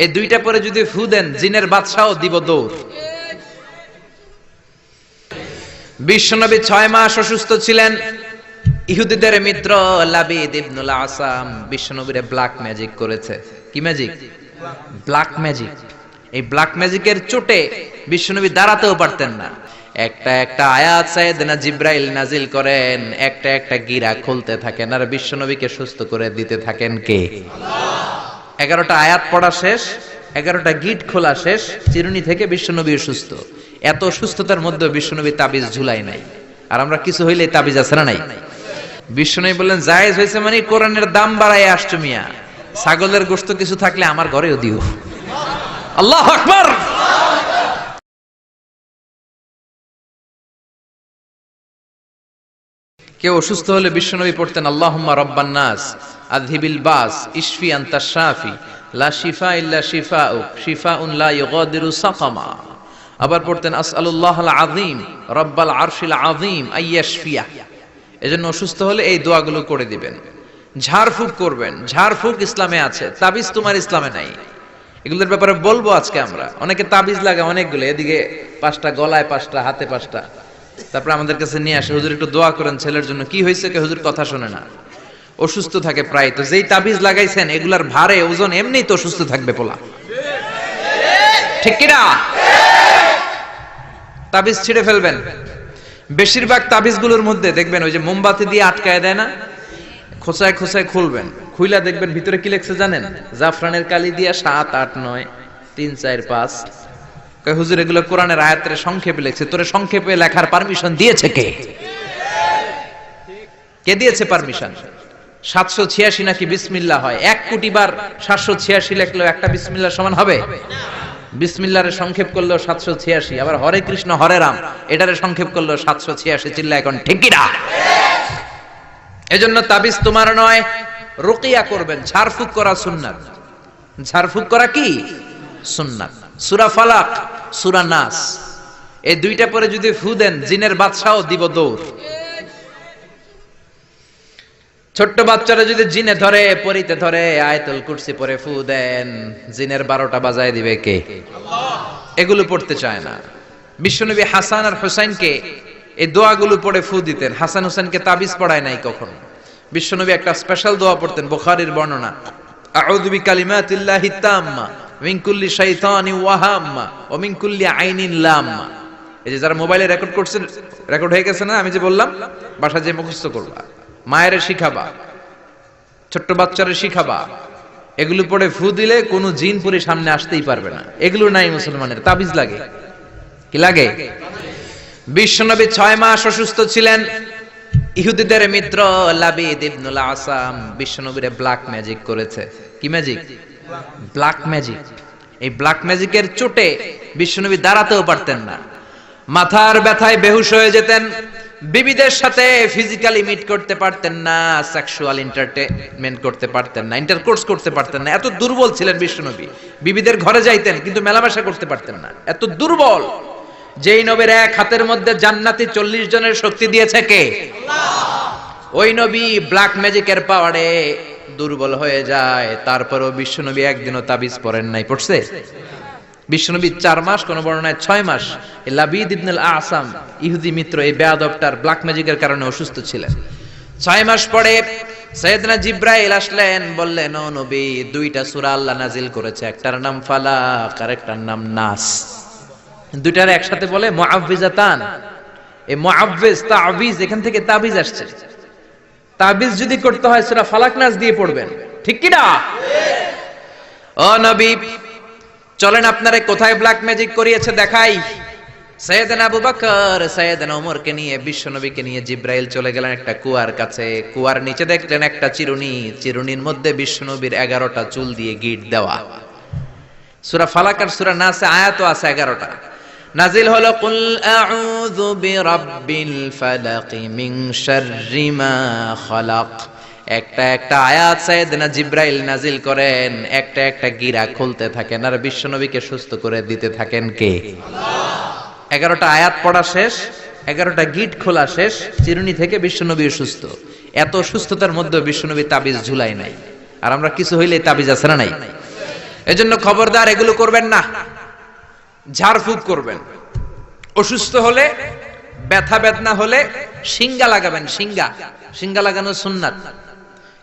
এই দুইটা পরে যদি ফু দেন জিনের বাদশাও দিব দৌড়। বিশ্বনবী 6 মাস অসুস্থ ছিলেন। ইহুদিদের মিত্র লাবিদ ইবনুল আসাম বিশ্বনবীরে ব্ল্যাক ম্যাজিক করেছে। কি ম্যাজিক? Black magic. এই ব্ল্যাক ম্যাজিকের চোটে বিশ্বনবী দাঁড়াতেও পারতেন না। একটা একটা আয়াত সাইয়েদনা জিব্রাইল নাজিল করেন, একটা একটা গিরা খুলতে থাকেন আর বিশ্বনবীকে সুস্থ করে দিতে থাকেন কে? আল্লাহ। 11টা আয়াত পড়া শেষ, 11টা গিট খোলা শেষ, চিরুনি থেকে বিশ্বনবী সুস্থ। এত সুস্থতার মধ্যে বিশ্বনবী তাবিজ ঝুলাই নাই। আর আমরা কিছু হইলে তাবিজ আছে না নাই? বিশ্বনবী বললেন জায়েজ হয়েছে মানে কোরআনের দাম বাড়ায় আসছো মিয়া, ছাগলের গোশত কিছু থাকলে আমার ঘরেও দিও। আল্লাহু আকবার। কেউ অসুস্থ হলে বিশ্বনবী পড়তেন আল্লাহুম্মা রাব্বান নাস আযহিবিল বাস ইশফি আনতা শাফি লা শিফা ইল্লা শিফাউক শিফাউন লা ইউগাদিরু সাকামা। আবার পড়তেন আসআলুল্লাহাল আযীম রাব্বাল আরশিল আযীম আইয়াশফিয়া। এজন্য অসুস্থ হলে এই দোয়াগুলো করে দিবেন। ঝাড়ফুঁক করবেন। ঝাড়ফুঁক ইসলামে আছে, তাবিজ তোমার ইসলামে নাই। এগুলোর ব্যাপারে বলবো আজকে আমরা। অনেকে তাবিজ লাগে অনেকগুলো, এদিকে 5টা, গলায় 5টা, হাতে 5টা। তারপর আমাদের কাছে নিয়ে আসে, হুজুর একটু দোয়া করেন ছেলের জন্য। কি হয়েছে? কে হুজুর কথা শোনে না, অসুস্থ থাকে প্রায়। তো যেই তাবিজ লাগাইছেন এগুলার ভারে ওজন এমনিই তো অসুস্থ থাকবে পোলা, ঠিক কিনা? তাবিজ ছিঁড়ে ফেলবেন। বেশিরভাগ তাবিজগুলোর মধ্যে দেখবেন ওই যে মোমবাতি দিয়ে আটকায় দেয় না, খোঁচায় খোঁচায় খুলবেন, খুইলা দেখবেন ভিতরে কি লেখছে জানেন? জাফরানের কালি দিয়া 7, 8, 9, 3, 4, 5। কয় হুজুর এগুলো কোরআনের আয়াতের সংক্ষেপে লেখছে। তোরে সংক্ষেপে লেখার পারমিশন দিয়েছে কে? কে দিয়েছে পারমিশন? 786 নাকি বিসমিল্লাহ হয়। 1 কোটি বার 786 লেখলেও একটা বিসমিল্লাহ সমান হবে? বিসমিল্লাহরে সংক্ষেপ করলেও 786। আবার হরে কৃষ্ণ হরে রাম এটারে সংক্ষেপ করলেও 786। চিল্লা এখন ঠিক কি না? এজন্য তাবিজ তোমার নয়, রুকিয়া করবেন। ঝাড়ফুঁক করা সুন্নাত। ঝাড়ফুঁক করা কি সুন্নাত। সূরা ফালাক, সূরা নাস এই দুইটা পরে যদি ফু দেন জিনের বাদশাও দিব দৌড়। ছোট্ট বাচ্চারা যদি জিনে ধরে, পরিতে ধরে, আয়াতুল কুরসি পরে ফু দেন, জিনের 12টা বাজায় দিবে কে? আল্লাহ। এগুলো পড়তে চায় না। বিশ্বনবী হাসান আর হুসাইনকে এই দোয়াগুলো পড়ে ফু দিতেন। হাসান হুসাইনকে তাবিজ পড়ায় নাই কখনো। বিশ্বনবী একটা স্পেশাল দোয়া পড়তেন, বুখারীর বর্ণনা, আউযু বিকালিমাতিল্লাহি তাম্মা মিন কুল্লি শাইতানিন ওয়া হাম্মা ওয়া মিন কুল্লি আইনিন লাম্মা। এই যে যারা মোবাইলে রেকর্ড করছেন, রেকর্ড হয়ে গেছে না? আমি যে বললাম বাসা যে মুখস্থ করবা, মায়ের শিখাবা, ছোট্ট বাচ্চারে শিখাবা। এগুলো পড়ে ফু দিলে কোনো জিন পুরি সামনে আসতেই পারবে না। এগুলো নাই মুসলমানের, তাবিজ লাগে। কি লাগে? বিশ্বনবী 6 মাস অসুস্থ ছিলেন। ইহুদিদের মিত্র লাবিদ ইবনুল আসাম বিশ্বনবীরে ব্ল্যাক ম্যাজিক করেছে। কি ম্যাজিক? Black magic. এই ব্ল্যাক ম্যাজিকের চোটে বিশ্বনবী দাঁড়াতেও পারতেন না। মাথার ব্যথায় বেহুশ হয়ে যেতেন। বিবিদের সাথে ফিজিক্যালি মিট করতে পারতেন না, সেক্সুয়াল এন্টারটেইনমেন্ট করতে পারতেন না, ইন্টারকোর্স করতে পারতেন না। এত দুর্বল ছিলেন বিশ্বনবী। বিবিদের ঘরে যাইতেন কিন্তু মেলামেশা করতে পারতেন না, এত দুর্বল। যেই নবীর এক হাতের মধ্যে জান্নাতি 40 জনের শক্তি দিয়েছে কে? আল্লাহ। ওই নবী ব্ল্যাক ম্যাজিকের পাওয়ারে দুর্বল হয়ে যায়। তারপরেও বিশ্বনবী একদিনও তাবিজ পড়েন নাই। পড়ছে? বিশ্বনবী 4 মাস, কোন বর্ণনায় 6 মাস লাবিদ ইবনুল আসাম ইহুদি মিত্র এই বেয়াদবটার ব্ল্যাক ম্যাজিকের কারণে অসুস্থ ছিলেন। 6 মাস পরে সাইয়েদনা জিব্রাইল আসলেন, বললেন ও নবী 2টা সূরা আল্লাহ নাজিল করেছে, একটার নাম ফালাক আর একটার নাম নাস। দুইটার একসাথে বলে মুআউযিজাতান। এই মুআউযিজ তাবিজ, এখান থেকে তাবিজ আসছে। তাবিজ যদি করতে হয় সূরা ফালাক নাস দিয়ে পড়বেন, ঠিক কি না? ও নবী চলেন আপনারে কোথায় ব্ল্যাক ম্যাজিক করিয়েছে দেখাই। সাইয়েদনা আবু বকর সাইয়েদনা ওমরকে নিয়ে, বিশ্বনবীকে নিয়ে জিব্রাইল চলে গেলেন একটা কুয়ার কাছে। কুয়ার নিচে দেখলেন একটা চিরুনি, চিরুনির মধ্যে বিশ্বনবীর 11টা চুল দিয়ে গিট দেওয়া। সূরা ফালাক আর সূরা নাসে আয়াতও আছে 11টা। নাজিল হলো কুল আউযু বিরাব্বিল ফালাক মিন শাররি মা খালাক। একটা একটা আয়াত সাইয়েদনা জিব্রাইল নাজিল করেন, একটা একটা গিরা খুলতে থাকেন আর বিশ্বনবীকে সুস্থ করে দিতে থাকেন কে? আল্লাহ। 11টা আয়াত পড়া শেষ, 11টা গিট খোলা শেষ, চিরুনি থেকে বিশ্বনবী সুস্থ। এত সুস্থতার মধ্যে বিশ্বনবী তাবিজ ঝুলাই নাই। আর আমরা কিছু হইলে তাবিজ আছে না নাই? এজন্য খবরদার এগুলো করবেন না। ঝাড়ফুঁক করবেন, অসুস্থ হলে, ব্যথা বেদনা হলে সিঙ্গা লাগাবেন। সিঙ্গা লাগানো সুন্নাত।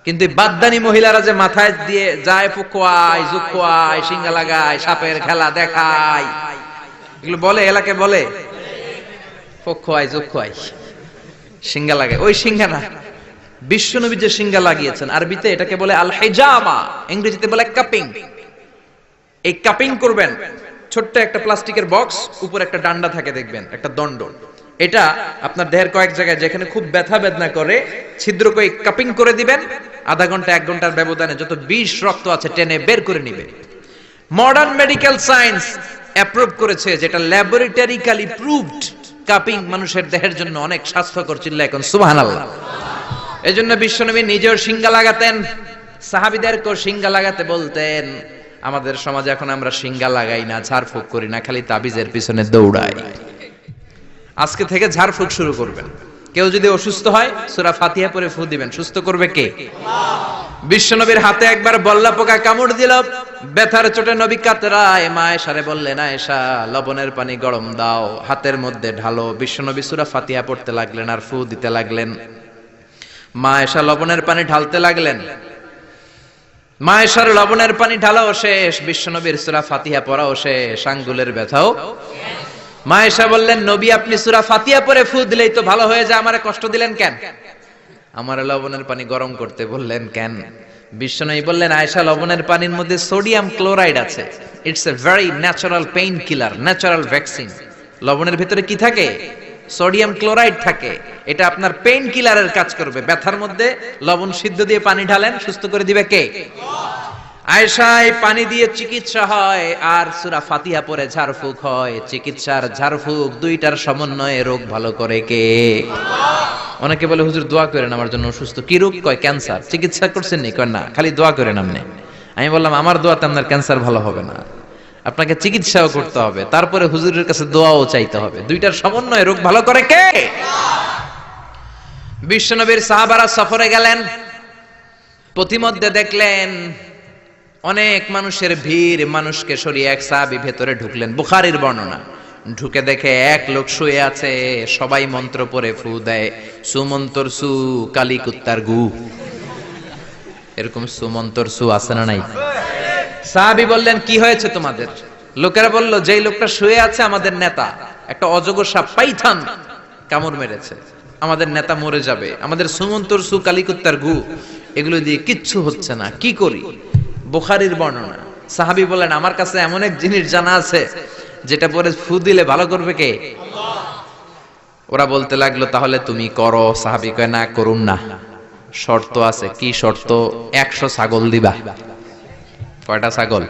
কিন্তু বাদদানি মহিলারা যে মাথায় দিয়ে যায় ফুকোয়ায়, জুকোয়ায়, সিঙ্গা লাগায়, সাপের খেলা দেখায়, এগুলো বলে, এলাকায় বলে ফুকোয়ায়, জুকোয়ায়, সিঙ্গা লাগায়। ওই সিঙ্গা না, বিশ্বনবী যে সিঙ্গা লাগিয়েছেন, আরবিতে এটাকে বলে আল হিজামা, ইংরেজিতে বলে কাপিং। এই কাপিং করবেন। ছোট্ট একটা প্লাস্টিকের বক্স, উপর একটা ডান্ডা থাকে দেখবেন, একটা দণ্ড। এটা আপনার দেহের কয়েক জায়গায় যেখানে খুব ব্যথা বেদনা করে ছিদ্র করে কাপিং করে দিবেন। আধা ঘন্টা 1 ঘন্টার ব্যবধানে যত বিষ রক্ত আছে টেনে বের করে নিবে। মডার্ন মেডিকেল সায়েন্স অ্যাপ্রুভ করেছে, যেটা ল্যাবরেটরিক্যালি প্রুভড, কাপিং মানুষের দেহের জন্য অনেক স্বাস্থ্যকর। চিল্লা এখন সুবহানাল্লাহ। এজন্য বিশ্বনবী নিজেও সিঙ্গা লাগাতেন, সাহাবীদেরকেও সিঙ্গা লাগাতে বলতেন। আমাদের সমাজে এখন আমরা সিঙ্গা লাগাই না, ঝাড়ফুঁক করি না, খালি তাবিজের পিছনে দৌড়াই। আজকে থেকে ঝাড়ফুঁক শুরু করবেন। কেউ যদি অসুস্থ হয় সূরা ফাতিহা পড়ে ফু দিবেন। সুস্থ করবে কে? আল্লাহ। বিশ্বনবীর হাতে একবার বল্লা পোকা কামড় দিল, ব্যথার চোটে নবী কাতরায়। মা আয়েশারে বললেন, আয়েশা লবণের পানি গরম দাও, হাতের মধ্যে ঢালো। বিশ্বনবী সূরা ফাতিহা পড়তে লাগলেন আর ফু দিতে লাগলেন। মা আয়েশা লবণের পানি ঢালতে লাগলেন। মা আয়েশার লবণের পানি ঢালাও শেষ, বিশ্বনবীর সূরা ফাতিহা পড়াও শেষ, আঙ্গুলের ব্যথাও। মা আয়েশা বললেন, নবী আপনি সূরা ফাতিহা পড়ে ফু দিলেই তো ভালো হয়ে যায়, আমারে কষ্ট দিলেন কেন? আমার লবণের পানি গরম করতে বললেন কেন? বিশ্বনবী বললেন, আয়েশা লবণের পানির মধ্যে সোডিয়াম ক্লোরাইড আছে। It's a very natural pain killer, natural vaccine. লবণের ভিতরে কি থাকে? সোডিয়াম ক্লোরাইড থাকে। এটা আপনার পেইন কিলারের কাজ করবে। ব্যথার মধ্যে লবণ সিদ্ধ দিয়ে পানি ঢালেন, সুস্থ করে দিবে কে? আয়েশা, এই পানি দিয়ে চিকিৎসা হয় আর সূরা ফাতিহা পড়ে ঝাড়ফুঁক হয়। চিকিৎসার ঝাড়ফুঁক দুইটার সমন্বয়ে রোগ ভালো করে কে? আল্লাহ। অনেকে বলে, হুজুর দোয়া করেন আমার জন্য অসুস্থ। কি রোগ? কয় ক্যান্সার। চিকিৎসা করছেন নি? কয় না, খালি দোয়া করেন আপনি। আমি বললাম, আমার দোয়াতে আপনার ক্যান্সার ভালো হবে না, আপনাকে চিকিৎসাও করতে হবে, তারপরে হুজুরের কাছে দোয়াও চাইতে হবে। দুইটার সমন্বয়ে রোগ ভালো করে কে? বিশ্বনবীর সাহাবারা সফরে গেলেন, পথিমধ্যে দেখলেন অনেক মানুষের ভিড়, মানুষকে সরিয়ে এক সাহাবী ভেতরে ঢুকলেন। বুখারীর বর্ণনা। ঢুকে দেখে এক লোক শুয়ে আছে, সবাই মন্ত্র পড়ে ফু দেয়। সুমন্তর সু, কালী কুত্তার গু। এরকম সুমন্তর সু আছে না নাই? সাহাবী বললেন, কি হয়েছে তোমাদের? লোকেরা বলল, যেই লোকটা শুয়ে আছে আমাদের নেতা, একটা অজগর সাপ পাইথন কামড় মেরেছে, আমাদের নেতা মরে যাবে, আমাদের সুমন্তর সু, কালী কুত্তার গু, এগুলো দিয়ে কিচ্ছু হচ্ছে না, কি করি? বুখারীর বর্ণনা। সাহাবী বলেন, আমার কাছে এমন এক জিনিস জানা আছে যেটা পরে ফু দিলে ভালো করবে কে? আল্লাহ। ওরা বলতে লাগলো, তাহলে তুমি করো। সাহাবী কয়, না করুন না, শর্ত আছে। কি শর্ত? 100 ছাগল দিবা। কয়টা ছাগল?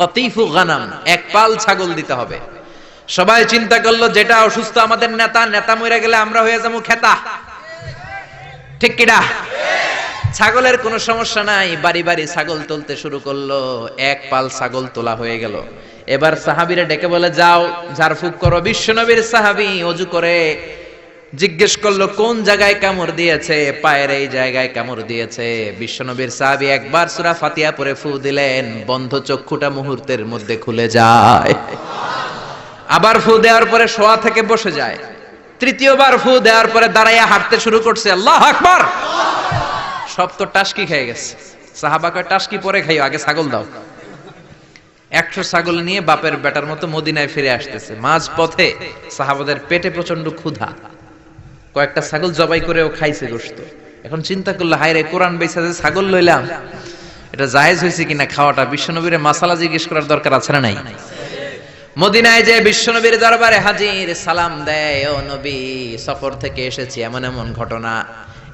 কতিফু গানাম, এক পাল ছাগল দিতে হবে। সবাই চিন্তা করলো, যেটা অসুস্থ আমাদের নেতা, নেতা মরে গেলে আমরা হয়ে যাবো খেতা। ঠিক কিনা? ছাগলের কোনো সমস্যা নাই। বাড়ি বাড়ি ছাগল তুলতে শুরু করলো। এক পাল ছাগল তোলা হয়ে গেল। এবার সাহাবীরা ডেকে বলে, যাও ঝাড়ফুঁক করো। বিশ্বনবীর সাহাবী ওযু করে জিজ্ঞেস করলো, কোন জায়গায় কামড় দিয়েছে? পায়ের এই জায়গায় কামড় দিয়েছে। বিশ্বনবীর সাহাবী একবার সূরা ফাতিহা পড়ে ফু দিলেন, বন্ধ চক্ষুটা মুহূর্তের মধ্যে খুলে যায়। আবার ফু দেওয়ার পরে শোয়া থেকে বসে যায়। তৃতীয়বার ফু দেওয়ার পরে দাঁড়াইয়া হাঁটতে শুরু করছে। আল্লাহু আকবার। সব তো টাসকি খেয়ে গেছে। সাহাবা কয়, টাসকি পরে খাইও, আগে ছাগল দাও। 100 ছাগল নিয়ে বাপের বেটার মতো মদিনায় ফিরে আসতেছে। মাঝ পথে সাহাবাদের পেটে প্রচন্ড ক্ষুধা, কয়েকটা ছাগল জবাই করেও খাইছে গোশত। এখন চিন্তা করলো, হায় রে, কোরআন বেচা যে ছাগল লইলাম, এটা জায়েজ হয়েছে কিনা খাওয়াটা? বিশ্বনবীর মাসালা জিজ্ঞেস করার দরকার আছে না নাই? মদিনায় যে বিশ্বনবীর দরবারে হাজির, সালাম দেয়, ও নবী, সফর থেকে এসেছি, এমন এমন ঘটনা,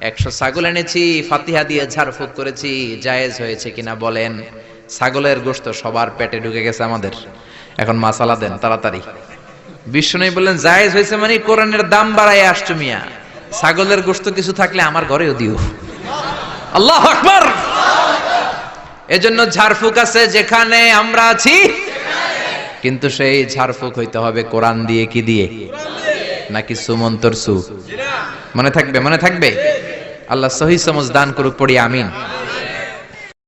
100 ছাগল এনেছি, ফাতিহা দিয়ে ঝাড়ফুঁক করেছি, জায়েজ হয়েছে কিনা বলেন। ছাগলের গোশত সবার পেটে ঢুকে গেছে আমাদের, এখন মাসালা দেন তাড়াতাড়ি। বিশ্বনবী বললেন, জায়েজ হয়েছে মানে কোরআনের দাম বাড়ায় আসছো মিয়া, ছাগলের গোশত কিছু থাকলে আমার ঘরেও দিও। আল্লাহু আকবার। এজন্য ঝাড়ফুঁক আছে যেখানে আমরা আছি, কিন্তু সেই ঝাড়ফুঁক হইতে হবে কোরআন দিয়ে। কি দিয়ে? নাকি সুমন্তর সু? মনে থাকবে, মনে থাকবে। আল্লাহ সহি সমঝ দান করুক, পড়ি আমিন।